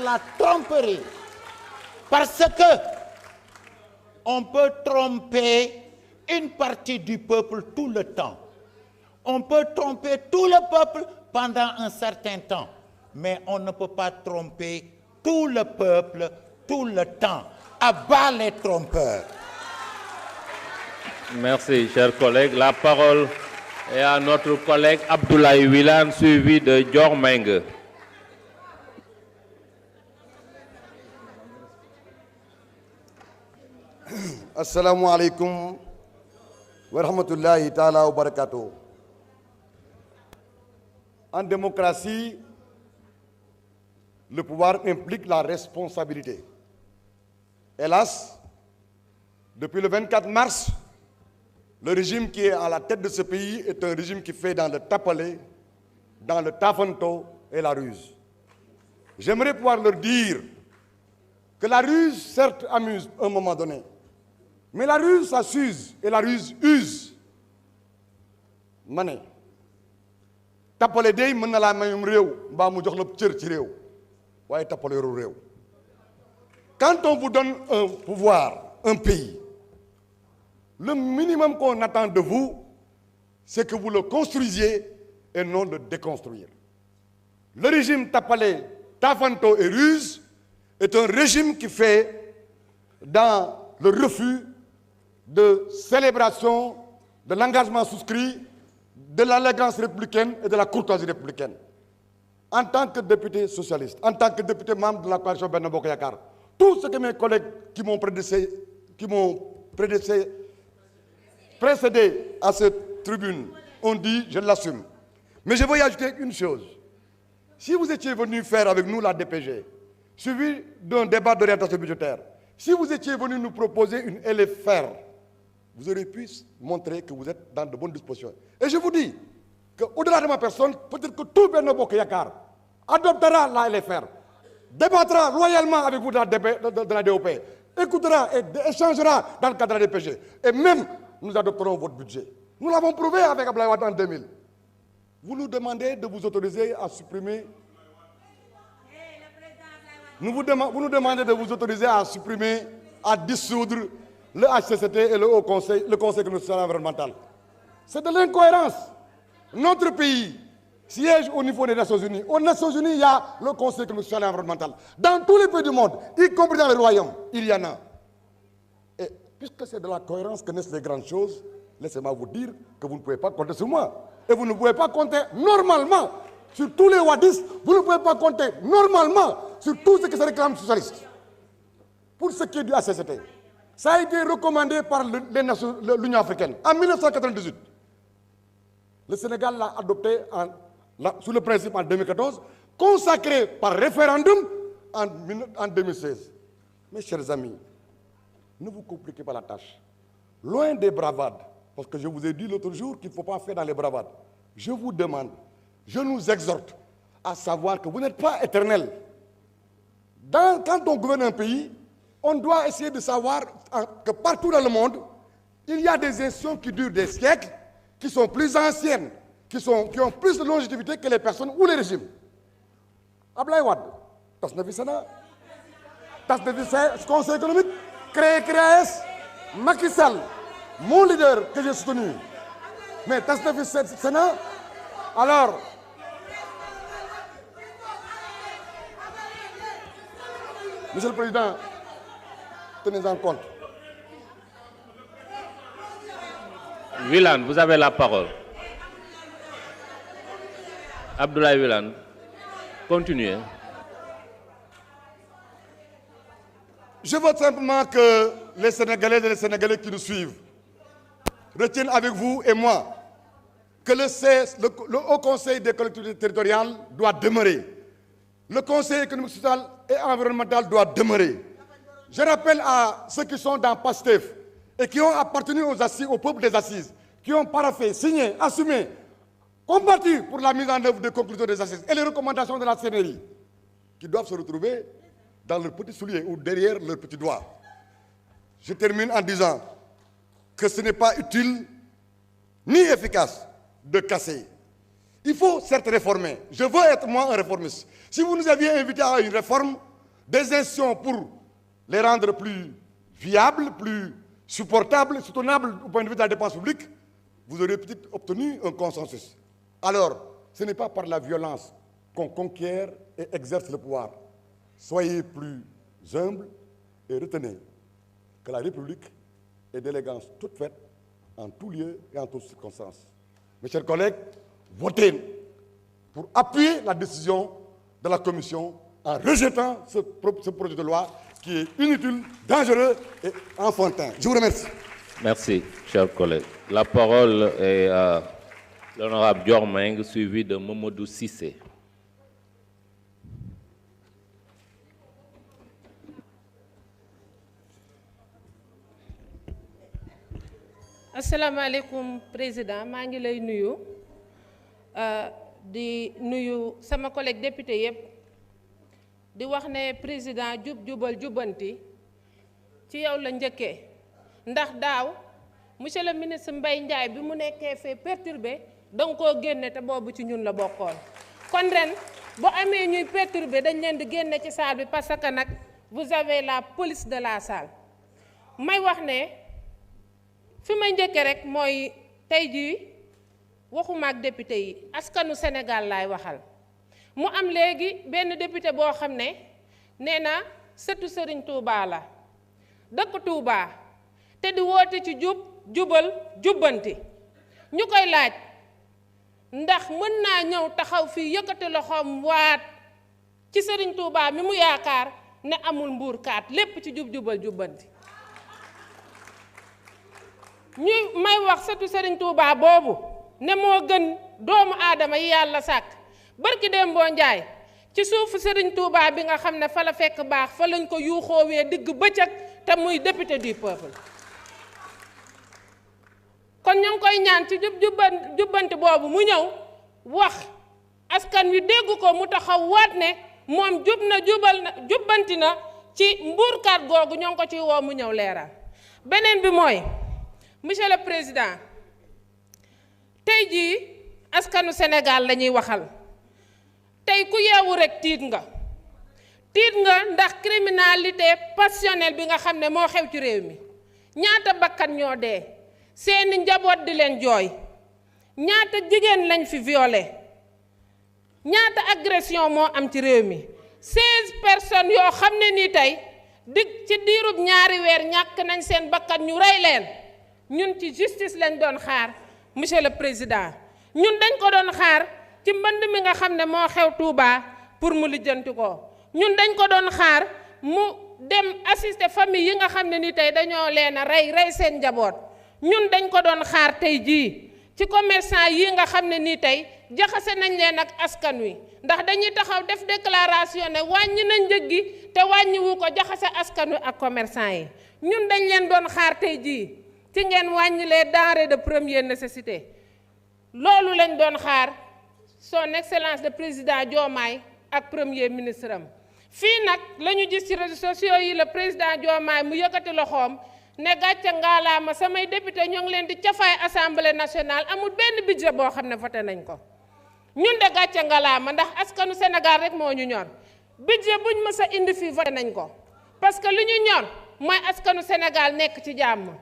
la tromperie. Parce que on peut tromper une partie du peuple tout le temps. On peut tromper tout le peuple pendant un certain temps. Mais on ne peut pas tromper tout le peuple tout le temps. À bas les trompeurs. Merci, chers collègues. La parole est à notre collègue Abdoulaye Wilane, suivi de Dior Meng. Assalamu alaikum wa rahmatullahi ta'ala wa barakatuh. En démocratie, le pouvoir implique la responsabilité. Hélas, depuis le 24 mars, le régime qui est à la tête de ce pays est un régime qui fait dans le tapalé, dans le tafanto et la ruse. J'aimerais pouvoir leur dire que la ruse, certes, amuse à un moment donné, mais la ruse, ça s'use et la ruse use. Mané. Tapalé day mën na la mayum réew mbaa mu jox la cër ci réew waaye tapalé réew. Quand on vous donne un pouvoir, un pays, le minimum qu'on attend de vous, c'est que vous le construisiez et non le déconstruire. Le régime tapalé, tafanto et ruse est un régime qui fait dans le refus de célébration de l'engagement souscrit, de l'allégance républicaine et de la courtoisie républicaine. En tant que député socialiste, en tant que député membre de la coalition Benno Bokk Yakaar, tout ce que mes collègues qui m'ont précédé à cette tribune ont dit, je l'assume. Mais je veux y ajouter une chose. Si vous étiez venu faire avec nous la DPG, suivi d'un débat d'orientation budgétaire, si vous étiez venu nous proposer une LFR, vous auriez pu montrer que vous êtes dans de bonnes dispositions. Et je vous dis qu'au-delà de ma personne, peut-être que tout Benno Bokk Yakaar adoptera la LFR, débattra loyalement avec vous de la DOP, écoutera et échangera dans le cadre de la DPG. Et même, nous adopterons votre budget. Nous l'avons prouvé avec Abdoulaye Wade en 2000. Vous nous demandez de vous autoriser à supprimer... Vous nous demandez de vous autoriser à supprimer, à dissoudre le HCCT et le Conseil constitutionnel environnemental. C'est de l'incohérence. Notre pays siège au niveau des Nations Unies. Aux Nations Unies, il y a le Conseil constitutionnel environnemental. Dans tous les pays du monde, y compris dans le royaume, il y en a. Et puisque c'est de la cohérence que naissent les grandes choses, laissez-moi vous dire que vous ne pouvez pas compter sur moi. Et vous ne pouvez pas compter normalement sur tous les wadistes. Vous ne pouvez pas compter normalement sur tout ce qui se réclame socialiste. Pour ce qui est du HCCT, ça a été recommandé par l'Union africaine en 1998. Le Sénégal l'a adopté sous le principe en 2014, consacré par référendum en 2016. Mes chers amis, ne vous compliquez pas la tâche. Loin des bravades, parce que je vous ai dit l'autre jour qu'il ne faut pas faire dans les bravades, je vous demande, je nous exhorte à savoir que vous n'êtes pas éternel. Quand on gouverne un pays, on doit essayer de savoir que partout dans le monde, il y a des institutions qui durent des siècles, qui sont plus anciennes, qui ont plus de longévité que les personnes ou les régimes. Abdoulaye Wade, tas na fi Sénat, tas na fi Conseil économique, créé CREAES, Macky Sall, mon leader que j'ai soutenu, mais tas na fi Sénat. Alors, Monsieur le Président, tenez en compte. Wilane, vous avez la parole. Abdoulaye Wilane, continuez. Je veux simplement que les Sénégalais et les Sénégalais qui nous suivent retiennent avec vous et moi que le Haut Conseil des collectivités territoriales doit demeurer. Le Conseil économique, social et environnemental doit demeurer. Je rappelle à ceux qui sont dans PASTEF et qui ont appartenu aux assises, au peuple des assises, qui ont paraphé, signé, assumé, combattu pour la mise en œuvre des conclusions des assises et les recommandations de la CNRI, qui doivent se retrouver dans leurs petits souliers ou derrière leurs petits doigts. Je termine en disant que ce n'est pas utile ni efficace de casser. Il faut certes réformer. Je veux être moi un réformiste. Si vous nous aviez invité à une réforme, des institutions pour les rendre plus viables, plus supportables, soutenables au point de vue de la dépense publique, vous aurez peut-être obtenu un consensus. Alors, ce n'est pas par la violence qu'on conquiert et exerce le pouvoir. Soyez plus humbles et retenez que la République est d'élégance toute faite en tout lieu et en toutes circonstances. Mes chers collègues, votez pour appuyer la décision de la Commission en rejetant ce projet de loi qui est inutile, dangereux et enfantin. Je vous remercie. Merci, chers collègues. La parole est à l'honorable Diormeng, suivi de Mamadou Cissé. asalaamaaleykum président maa ngi lay nuyu di nuyu sama collègue député yëpp di wax ne président jubal jubbanti ci yow la njëkkee ndax daaw monsieur le ministre Mbaye Ndiaye bi mu nekkee fee perturbé danga koo génne te boobu ci ñun la bokkoon kon ren bu amee ñuy perturbé dañ leen di génne ci salle bi parce que nag vous avez la police de la salle may wax ne fi may njëkkee rek mooy tey jii waxuma ak député yi askanu Sénégal laay waxal mu am léegi benn député boo xam ne nee na sëtu Serigne Touba la dëkk Touba te di woote ci jubal jubbanti ñu koy laaj ndax mën naa ñëw taxaw fii yëkkati loxoom waat ci Serigne Touba mi mu yaakaar ne amul mbuurkaat lépp ci jubal jubbanti ñuy may wax sëtu Serigne Touba boobu ne moo gën doomu aadama yi yàlla sàkk barki Dembo Njaay ci suufu Serigne Touba bi nga xam ne fa la fekk baax fa lañ ko yuuxoowee digg bëccëg te muy député du peuple kon ñu ngi koy ñaan ci jubbanti boobu mu ñëw wax askan wi dégg ko mu taxaw waat ne moom jubbanti na ci mbuurkat googu ñoo ngi ko ci woo mu ñëw leeral beneen bi mooy monsieur le président tey jii askanu Sénégal la ñuy waxal tey ku yeewu rek tiit nga ndax criminalité passionnelle bi nga xam ne moo xew ci réew mi ñaata bakkan ñoo dee seeni njaboot di leen jooy ñaata jigéen lañ fi violé ñaata agression moo am ci réew mi 16 personnes yoo xam ne nii tey ci diirub ñaari weer ñàkk nañ seen bakkan ñu rey leen ñun ci justice lañ doon xaar monsieur le président ñun dañ ko doon xaar ci mbënd mi nga xam ne moo xew Touba pour mu lijjanti ko ñun dañ ko doon xaar mu dem assister famille yi nga xam ne ni tey dañoo leen a rey seen njaboot ñun dañ ko doon xaar tey jii ci commerçant yi nga xam ne nii tey jaxase nañ leen ak askan wi ndax dañuy taxaw def déclaration ne wàññi nañ njëg gi te wàññiwu ko jaxase askan wi ak commerçant yi ñun dañ leen doon xaar tey jii ci ngeen wàññi les denrées de première nécessité loolu lañ doon xaar son excellence le président Diomaye ak premier ministre am fii nag la ñu gis ci réseaux sociaux yi le président Diomaye mu yëkkati loxoom ne gàcce ngaalaama samay député ñoo ngi leen di cafaay assemblée nationale amul benn budget boo xam ne voté nañ ko ñun de gàcce ngaalaama ndax askanu Sénégal rek moo ñu ñor budget buñ mës a indi fii voté nañ ko parce que li ñu ñor mooy askanu Sénégal nekk ci jàmm